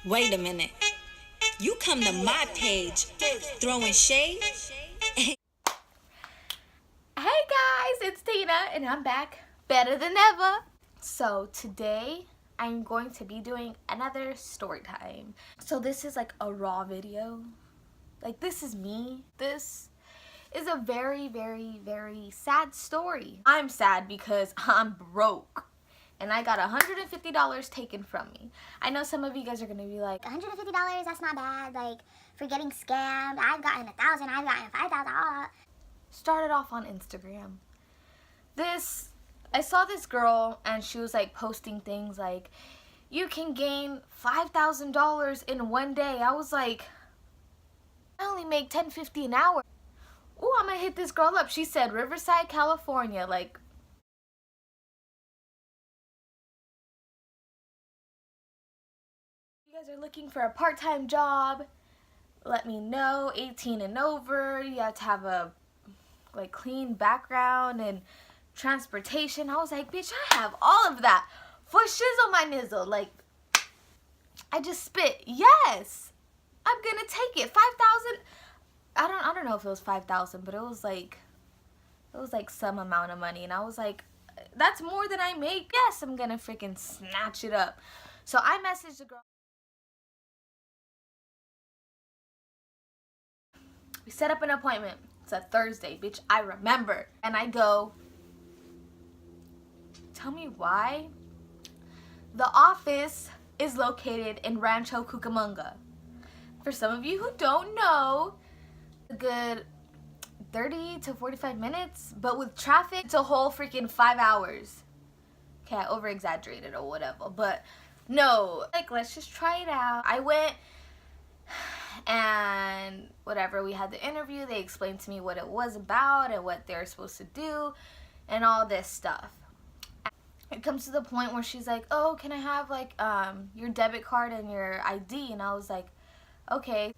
Wait a minute. You come to my page throwing shade? Hey guys, it's Tina and I'm back better than ever. So today I'm going to be doing another story time. So this is like a raw video. Like this is me. This is a very, very, very sad story. I'm sad because I'm broke. And I got $150 taken from me. I know some of you guys are gonna be like, $150, that's not bad. Like, for getting scammed, I've gotten 1,000, I've gotten 5,000. Started off on Instagram. I saw this girl and she was like posting things like, you can gain $5,000 in one day. I was like, I only make $10.50 an hour. Ooh, I'm gonna hit this girl up. She said Riverside, California. Like, you guys are looking for a part-time job, let me know. 18 and over. You have to have a like clean background and transportation. I was like, bitch, I have all of that for shizzle my nizzle. Like, I just spit. Yes, I'm gonna take it. 5,000. I don't know if it was 5,000, but it was like some amount of money, and I was like, that's more than I make. Yes, I'm gonna freaking snatch it up. So I messaged the girl. We set up an appointment. It's a Thursday, bitch. I remember. And I go, tell me why? The office is located in Rancho Cucamonga. For some of you who don't know, a good 30 to 45 minutes, but with traffic, it's a whole freaking 5 hours. Okay, I over-exaggerated or whatever, but no. Like, let's just try it out. I went and whatever, we had the interview. They explained to me what it was about and what they were supposed to do and all this stuff. It comes to the point where she's like, oh, can I have like your debit card and your ID? And I was like, okay.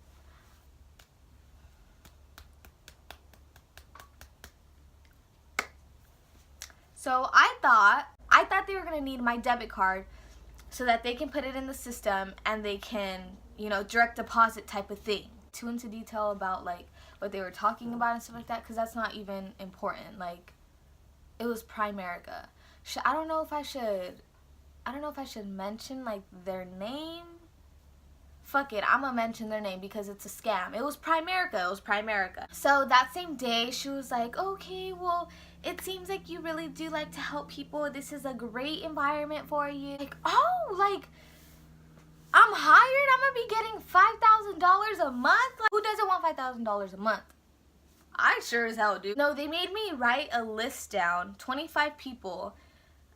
So I thought they were gonna need my debit card so that they can put it in the system and they can, you know, direct deposit type of thing. Too into detail about like what they were talking about and stuff like that, because that's not even important. Like, it was Primerica. I don't know if I should mention like their name. Fuck it, I'm gonna mention their name because it's a scam. It was Primerica. So that same day, she was like, okay, well, it seems like you really do like to help people. This is a great environment for you. Like, oh, like, I'm hired? I'm gonna be getting $5,000 a month? Like, who doesn't want $5,000 a month? I sure as hell do. No, they made me write a list down, 25 people,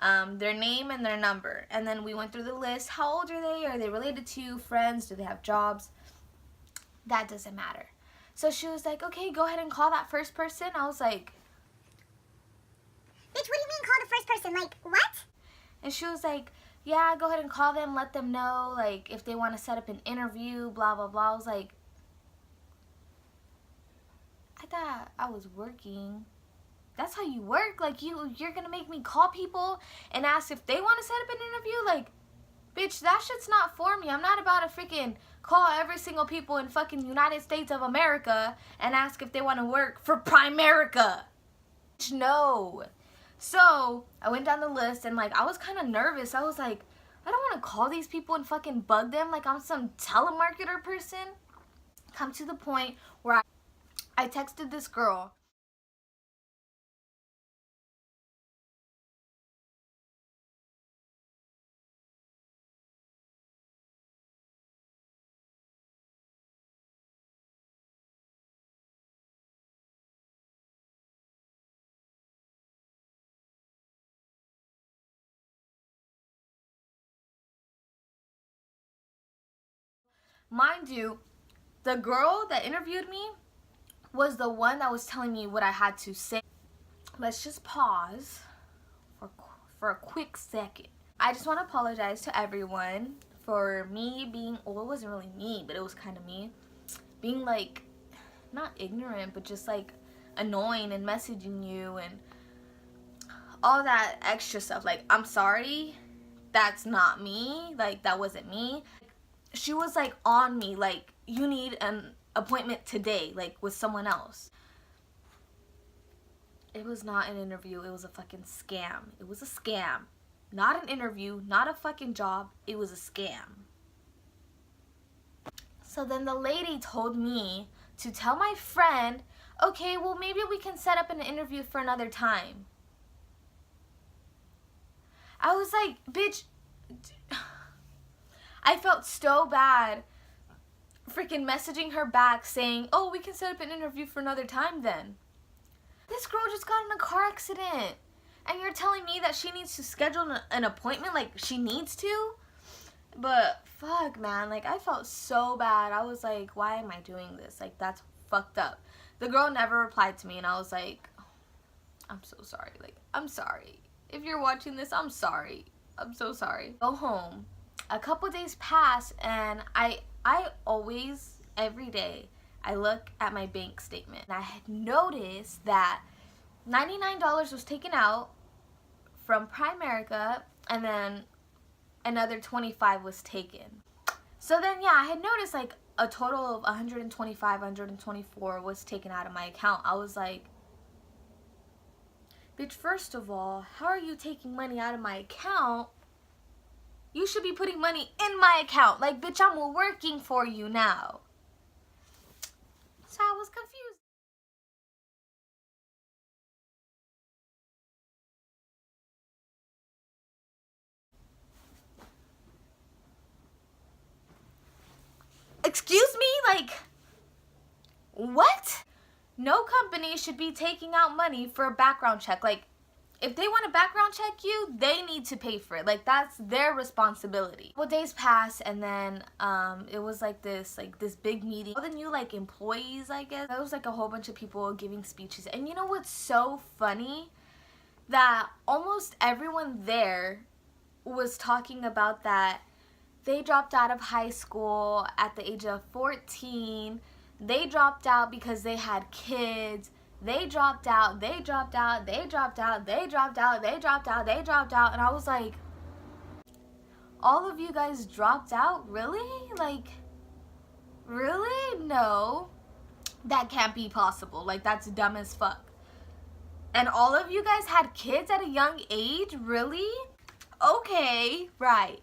their name and their number. And then we went through the list. How old are they? Are they related to you? Friends? Do they have jobs? That doesn't matter. So she was like, okay, go ahead and call that first person. I was like, Bitch, what do you mean call the first person? Like, what? and she was like, yeah, go ahead and call them, let them know, like, if they want to set up an interview, blah, blah, blah. I was like, I thought I was working. That's how you work? Like, you're gonna make me call people and ask if they want to set up an interview? Like, bitch, that shit's not for me. I'm not about to freaking call every single people in fucking United States of America and ask if they want to work for Primerica. No. So I went down the list and like I was kind of nervous. I was like, I don't want to call these people and fucking bug them like I'm some telemarketer person. Come to the point where I texted this girl. Mind you, the girl that interviewed me was the one that was telling me what I had to say. Let's just pause for a quick second. I just want to apologize to everyone for me being, well, it wasn't really me, but it was kind of me, being like, not ignorant, but just like annoying and messaging you and all that extra stuff. Like, I'm sorry, that's not me, like that wasn't me. she was like on me, like, you need an appointment today, like with someone else. It was not an interview, it was a fucking scam. It was a scam. Not an interview, not a fucking job, it was a scam. So then the lady told me to tell my friend, okay, well maybe we can set up an interview for another time. I was like, bitch, I felt so bad freaking messaging her back saying, oh, we can set up an interview for another time then. This girl just got in a car accident and you're telling me that she needs to schedule an appointment, like she needs to? But fuck, man, like I felt so bad. I was like, why am I doing this? Like, that's fucked up. The girl never replied to me and I was like, oh, I'm so sorry. Like, I'm sorry. If you're watching this, I'm sorry. I'm so sorry. Go home. A couple days pass and I always, every day, I look at my bank statement. And I had noticed that $99 was taken out from Primerica and then another $25 was taken. So then, yeah, I had noticed like a total of $125, $124 was taken out of my account. I was like, bitch, first of all, how are you taking money out of my account? You should be putting money in my account. Like, bitch, I'm working for you now. So I was confused. Excuse me? Like, what? No company should be taking out money for a background check. Like, if they want to background check you, they need to pay for it. Like, that's their responsibility. Well, days pass, and then it was like this big meeting. All the new like employees, I guess. There was like a whole bunch of people giving speeches. And you know what's so funny? That almost everyone there was talking about that they dropped out of high school at the age of 14. They dropped out because they had kids. They dropped out, they dropped out, they dropped out, they dropped out, they dropped out, they dropped out. And I was like, all of you guys dropped out? Really? Like, really? No. That can't be possible. Like, that's dumb as fuck. And all of you guys had kids at a young age? Really? Okay, right.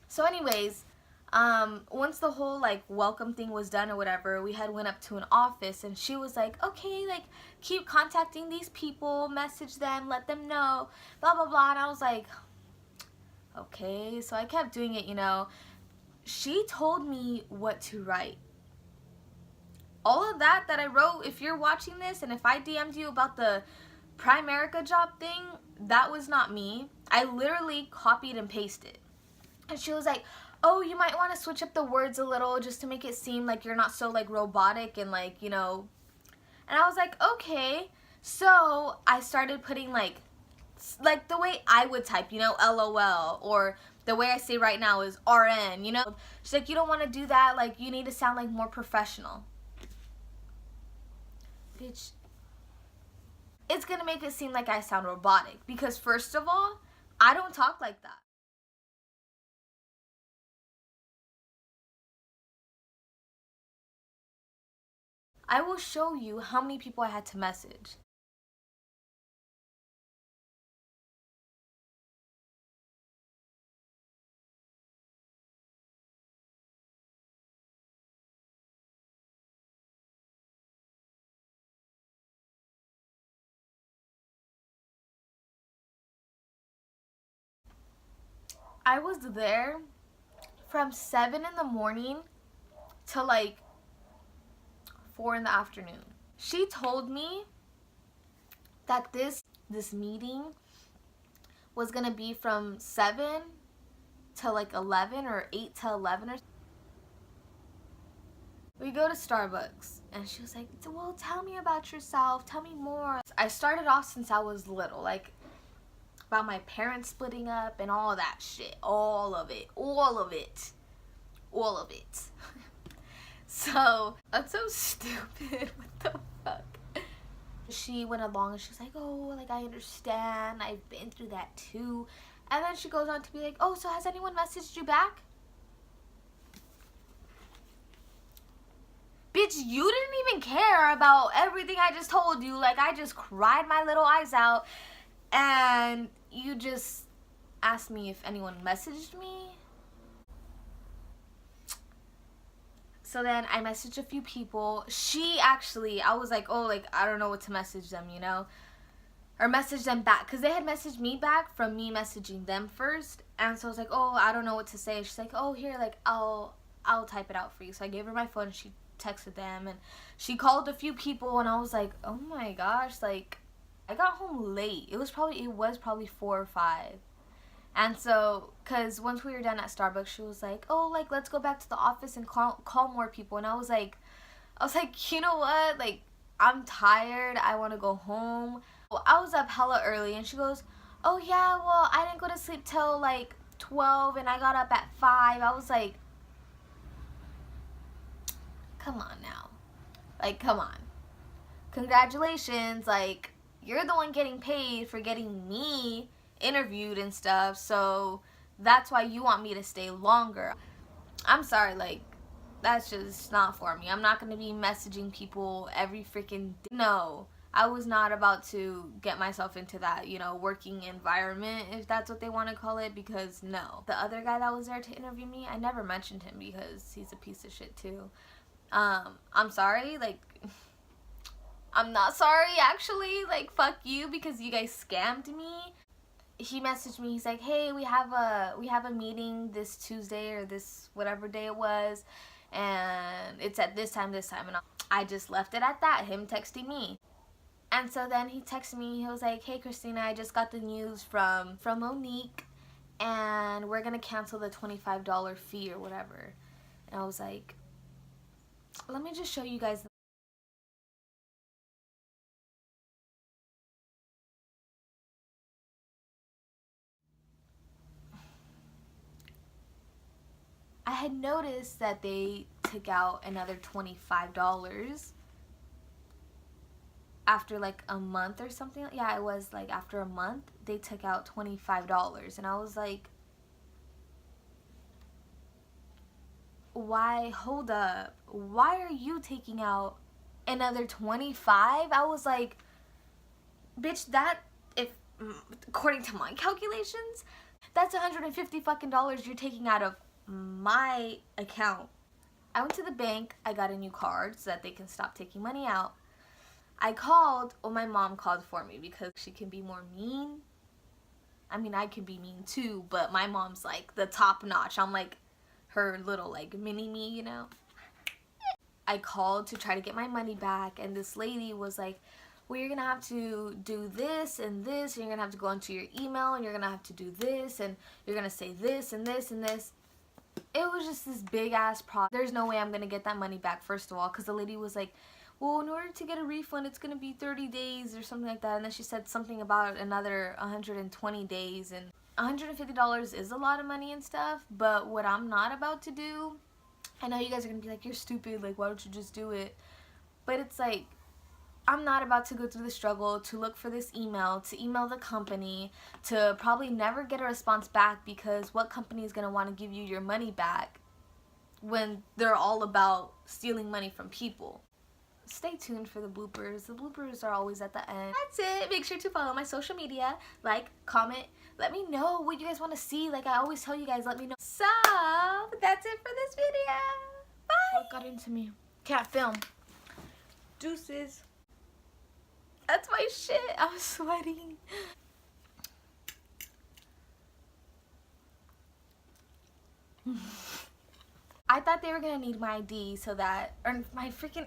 So anyways, once the whole like welcome thing was done or whatever, we had went up to an office and she was like, okay, like keep contacting these people, message them, let them know, blah blah blah. And I was like, okay. So I kept doing it, you know. She told me what to write. All of that I wrote, if you're watching this and if I DM'd you about the Primerica job thing, that was not me. I literally copied and pasted. And she was like, oh, you might want to switch up the words a little just to make it seem like you're not so like robotic and like, you know. And I was like, okay. So I started putting like the way I would type, you know, LOL, or the way I say right now is RN, you know. She's like, you don't want to do that. Like, you need to sound like more professional. Bitch, it's going to make it seem like I sound robotic because first of all, I don't talk like that. I will show you how many people I had to message. I was there from 7 in the morning to like 4 in the afternoon. She told me that this meeting was gonna be from 7 to like 11 or 8 to 11 or. We go to Starbucks and she was like, well, tell me about yourself, tell me more. I started off since I was little, like about my parents splitting up and all that shit, all of it. So, that's so stupid. What the fuck? She went along and she was like, oh, like I understand. I've been through that too. And then she goes on to be like, oh, so has anyone messaged you back? bitch, you didn't even care about everything I just told you. Like, I just cried my little eyes out, and you just asked me if anyone messaged me. So then I messaged a few people. I was like, oh, like, I don't know what to message them, you know? Or message them back. Because they had messaged me back from me messaging them first. And so I was like, oh, I don't know what to say. She's like, oh, here, like, I'll type it out for you. So I gave her my phone. She texted them. And she called a few people. And I was like, oh, my gosh. Like, I got home late. It was probably 4 or 5. And so, because once we were done at Starbucks, she was like, oh, like, let's go back to the office and call more people. And I was like, you know what? Like, I'm tired. I want to go home. Well, I was up hella early. And she goes, oh, yeah, well, I didn't go to sleep till, like, 12. And I got up at 5. I was like, come on now. Like, come on. Congratulations. Like, you're the one getting paid for getting me interviewed and stuff, so that's why you want me to stay longer. I'm sorry, like, that's just not for me. I'm not gonna be messaging people every freaking day. No, I was not about to get myself into that, you know, working environment, if that's what they want to call it, because no. The other guy that was there to interview me, I never mentioned him because he's a piece of shit too. I'm sorry, like, I'm not sorry actually, like, fuck you because you guys scammed me. He messaged me. He's like, hey, we have a meeting this Tuesday or this whatever day it was, and it's at this time, and I just left it at that, him texting me. And so then he texted me. He was like, hey, Christina, I just got the news from Monique, and we're gonna cancel the $25 fee or whatever. And I was like, let me just show you guys. I had noticed that they took out another $25 after like a month or something. Yeah, it was like after a month they took out $25, and I was like, why? Hold up, why are you taking out another 25? I was like, bitch, that, if according to my calculations, that's $150 fucking dollars you're taking out of my account. I went to the bank. I got a new card so that they can stop taking money out. I called. Well, my mom called for me because she can be more mean. I mean, I can be mean too, but my mom's like the top notch. I'm like her little like mini me, you know. I called to try to get my money back, and this lady was like, well, you're gonna have to do this and this, and you're gonna have to go into your email, and you're gonna have to do this, and you're gonna say this and this and this. It was just this big ass problem. There's no way I'm gonna get that money back, first of all, because the lady was like, well, in order to get a refund, it's gonna be 30 days or something like that. And then she said something about another 120 days, and $150 is a lot of money and stuff. But what I'm not about to do, I know you guys are gonna be like, you're stupid, like, why don't you just do it? But it's like, I'm not about to go through the struggle to look for this email, to email the company, to probably never get a response back, because what company is going to want to give you your money back when they're all about stealing money from people? Stay tuned for the bloopers. The bloopers are always at the end. That's it. Make sure to follow my social media, like, comment, let me know what you guys want to see. Like I always tell you guys, let me know. So, that's it for this video. Bye. What got into me? Can't film. Deuces. That's my shit. I'm sweating. I thought they were gonna need my ID so that, or my freaking